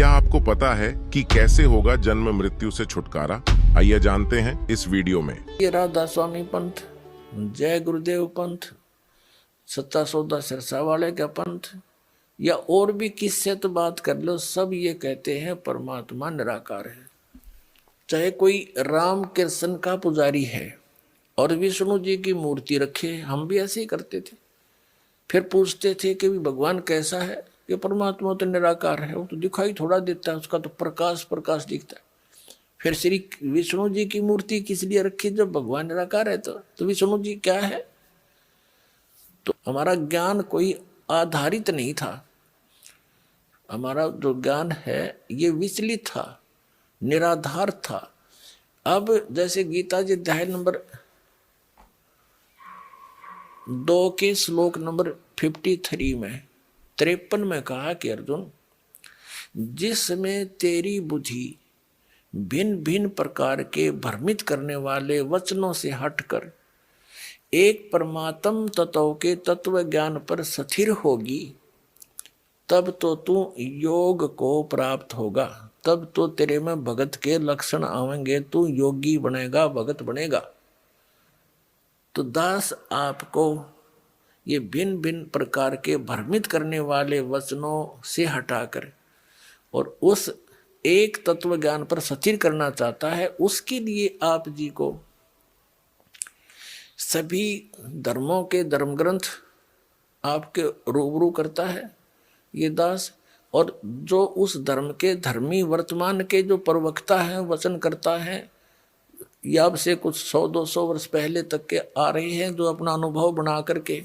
क्या आपको पता है कि कैसे होगा जन्म मृत्यु से छुटकारा? आइए जानते हैं इस वीडियो में। ये राधा स्वामी पंथ, जय गुरुदेव पंथ, सच्चा सौदा सिरसा वाले का पंथ, या और भी किससे तो बात कर लो, सब ये कहते हैं परमात्मा निराकार है। चाहे कोई राम कृष्ण का पुजारी है और विष्णु जी की मूर्ति रखे, हम भी ऐसे ही करते थे। फिर पूछते थे कि भगवान कैसा है? कि परमात्मा तो निराकार है, वो तो दिखाई थोड़ा देता है, उसका तो प्रकाश प्रकाश दिखता है। फिर श्री विष्णु जी की मूर्ति किस लिए रखी जब भगवान निराकार है? तो विष्णु जी क्या है? तो हमारा ज्ञान कोई आधारित नहीं था। हमारा जो ज्ञान है ये विचलित था, निराधार था। अब जैसे गीता जी अध्याय नंबर 2 के श्लोक नंबर 53 में 53 में कहा कि अर्जुन, जिसमें तेरी बुद्धि भिन्न भिन्न प्रकार के भ्रमित करने वाले वचनों से हटकर एक परमात्म तत्व के तत्व ज्ञान पर स्थिर होगी, तब तो तू योग को प्राप्त होगा। तब तो तेरे में भगत के लक्षण आवेंगे, तू योगी बनेगा, भगत बनेगा। तो दास आपको ये भिन्न भिन्न प्रकार के भ्रमित करने वाले वचनों से हटाकर और उस एक तत्व ज्ञान पर स्थिर करना चाहता है। उसके लिए आप जी को सभी धर्मों के धर्म ग्रंथ आपके रूबरू करता है ये दास, और जो उस धर्म के धर्मी वर्तमान के जो प्रवक्ता हैं, वचन करता है, या अब से कुछ 100-200 वर्ष पहले तक के आ रहे हैं, जो अपना अनुभव बना करके,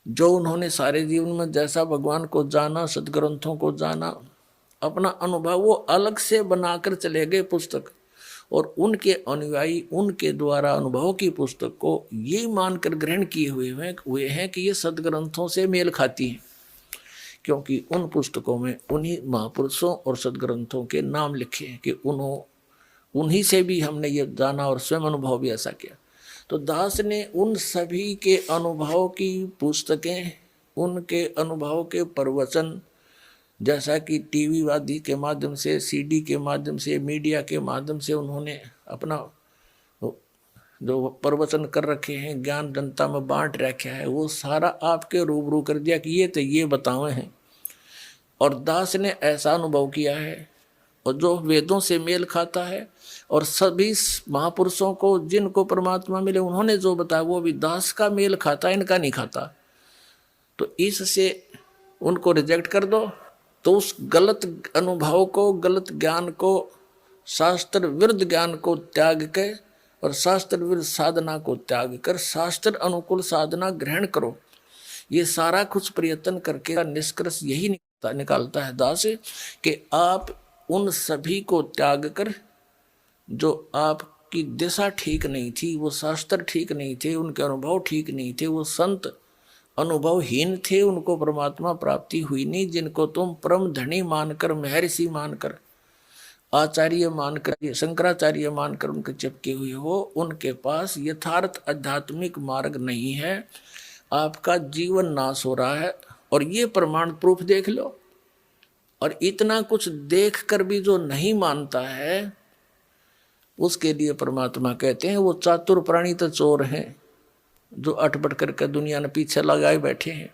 जो उन्होंने सारे जीवन में जैसा भगवान को जाना, सदग्रंथों को जाना, अपना अनुभव वो अलग से बनाकर चले गए पुस्तक, और उनके अनुयायी उनके द्वारा अनुभव की पुस्तक को ये मानकर ग्रहण किए हुए हैं कि ये सदग्रंथों से मेल खाती है, क्योंकि उन पुस्तकों में उन्हीं महापुरुषों और सदग्रंथों के नाम लिखे हैं कि उन्हीं से भी हमने ये जाना और स्वयं अनुभव भी ऐसा किया। तो दास ने उन सभी के अनुभव की पुस्तकें, उनके अनुभव के प्रवचन, जैसा कि टीवी आदि के माध्यम से, सीडी के माध्यम से, मीडिया के माध्यम से उन्होंने अपना जो प्रवचन कर रखे हैं, ज्ञान जनता में बांट रखा है, वो सारा आपके रूबरू कर दिया कि ये तो ये बतावे हैं। और दास ने ऐसा अनुभव किया है और जो वेदों से मेल खाता है, और सभी महापुरुषों को जिनको परमात्मा मिले उन्होंने जो बताया वो भी दास का मेल खाता, इनका नहीं खाता। तो इससे उनको रिजेक्ट कर दो, तो उस गलत अनुभव को, गलत ज्ञान को, शास्त्र विरुद्ध ज्ञान को त्याग के और शास्त्र विरुद्ध साधना को त्याग कर शास्त्र अनुकूल साधना ग्रहण करो। ये सारा कुछ प्रयत्न करके निष्कर्ष यही निकालता है दास कि आप उन सभी को त्याग कर, जो आपकी दिशा ठीक नहीं थी, वो शास्त्र ठीक नहीं थे, उनके अनुभव ठीक नहीं थे, वो संत अनुभवहीन थे, उनको परमात्मा प्राप्ति हुई नहीं, जिनको तुम परम धनी मानकर, महर्षि मानकर, आचार्य मानकर, शंकराचार्य मानकर उनके चिपके हुए हो, उनके पास यथार्थ आध्यात्मिक मार्ग नहीं है। आपका जीवन नाश हो रहा है, और ये प्रमाण प्रूफ देख लो। और इतना कुछ देख कर भी जो नहीं मानता है, उसके लिए परमात्मा कहते हैं वो चातुर प्राणी तो चोर हैं, जो अटपट करके दुनिया ने पीछे लगाए बैठे हैं।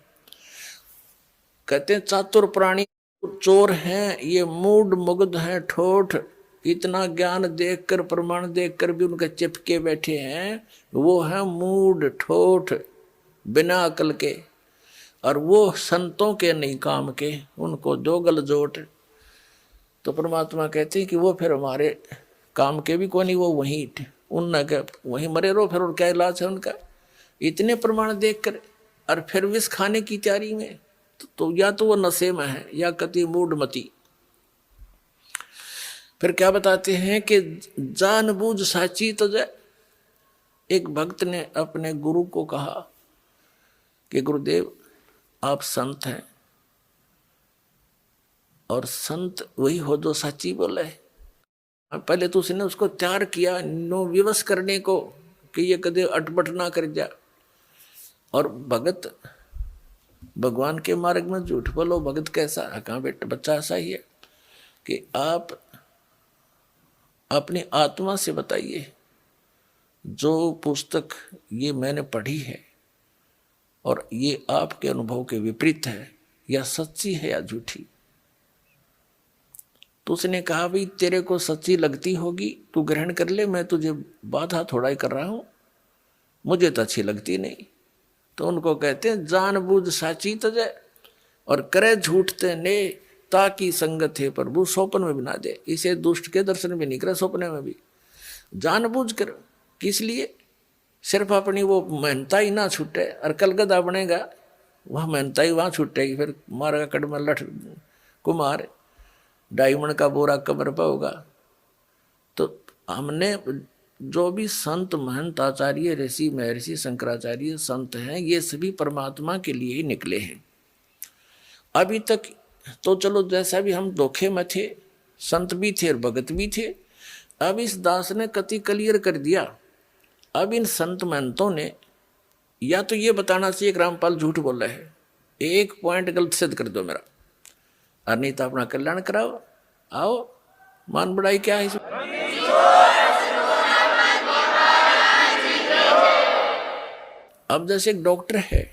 कहते हैं चातुर प्राणी चोर हैं, ये मूड मुग्ध हैं, ठोठ, इतना ज्ञान देखकर, प्रमाण देखकर भी उनके चिपके बैठे हैं, वो हैं मूड ठोठ, बिना अकल के, और वो संतों के नहीं काम के, उनको दो गलजोट। तो परमात्मा कहते हैं कि वो फिर हमारे काम के भी कोई नहीं, वो वहीं मरे रहो फिर, और क्या इलाज है उनका? इतने प्रमाण देखकर और फिर विष खाने की तैयारी में, तो या तो वो नशे में है या कति मूढ़मती। फिर क्या बताते हैं कि जानबूझ साची तो जय। एक भक्त ने अपने गुरु को कहा कि गुरुदेव आप संत हैं, और संत वही हो जो सच्ची बोले। पहले तो उसने उसको तैयार किया नो विवश करने को कि ये कदे अटपट ना कर जा। और भगत भगवान के मार्ग में झूठ बोलो भगत कैसा, कहाँ बेटा बच्चा ऐसा ही है कि आप अपनी आत्मा से बताइए जो पुस्तक ये मैंने पढ़ी है और ये आपके अनुभव के विपरीत है, या सच्ची है या झूठी। तो उसने कहा भाई तेरे को सच्ची लगती होगी तू ग्रहण कर ले, मैं तुझे बाधा थोड़ा ही कर रहा हूं, मुझे तो अच्छी लगती नहीं। तो उनको कहते हैं जानबूझ साची तजय और करे झूठते ने ताकि संगत है प्रभु सोपन में बना दे। इसे दुष्ट के दर्शन भी नहीं करे, सपने में भी जानबूझ कर। किस लिए? सिर्फ अपनी वो मेहनता ही ना छूटे, और कलगदा बनेगा वह मेहनता ही वहां छूटेगी, फिर मारेगा कड़मा लठ कुमार डायमंड का बोरा कब्र पर होगा। तो हमने जो भी संत महंत आचार्य ऋषि महर्षि शंकराचार्य संत हैं, ये सभी परमात्मा के लिए ही निकले हैं। अभी तक तो चलो जैसा भी हम धोखे में थे, संत भी थे और भगत भी थे। अब इस दास ने कति क्लियर कर दिया। अब इन संत महंतों ने या तो ये बताना चाहिए कि रामपाल झूठ बोल रहे है, एक पॉइंट गलत सिद्ध कर दो मेरा, और नहीं तो अपना कल्याण कराओ। आओ मान बढ़ाई क्या है। अब जैसे एक डॉक्टर है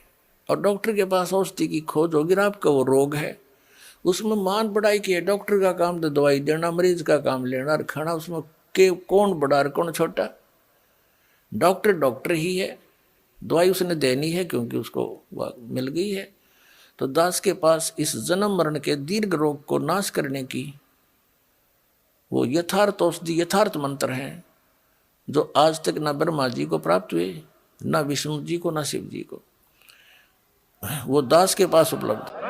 और डॉक्टर के पास औषधि की खोज होगी, आपका वो रोग है, उसमें मान बढ़ाई की है। डॉक्टर का काम तो दवाई देना, मरीज का काम लेना और खाना, उसमें के कौन बड़ा और कौन छोटा। डॉक्टर डॉक्टर ही है, दवाई उसने देनी है क्योंकि उसको मिल गई है। तो दास के पास इस जन्म मरण के दीर्घ रोग को नाश करने की वो यथार्थ औषधि यथार्थ मंत्र हैं, जो आज तक न ब्रह्मा जी को प्राप्त हुए, न विष्णु जी को, न शिव जी को। वो दास के पास उपलब्ध।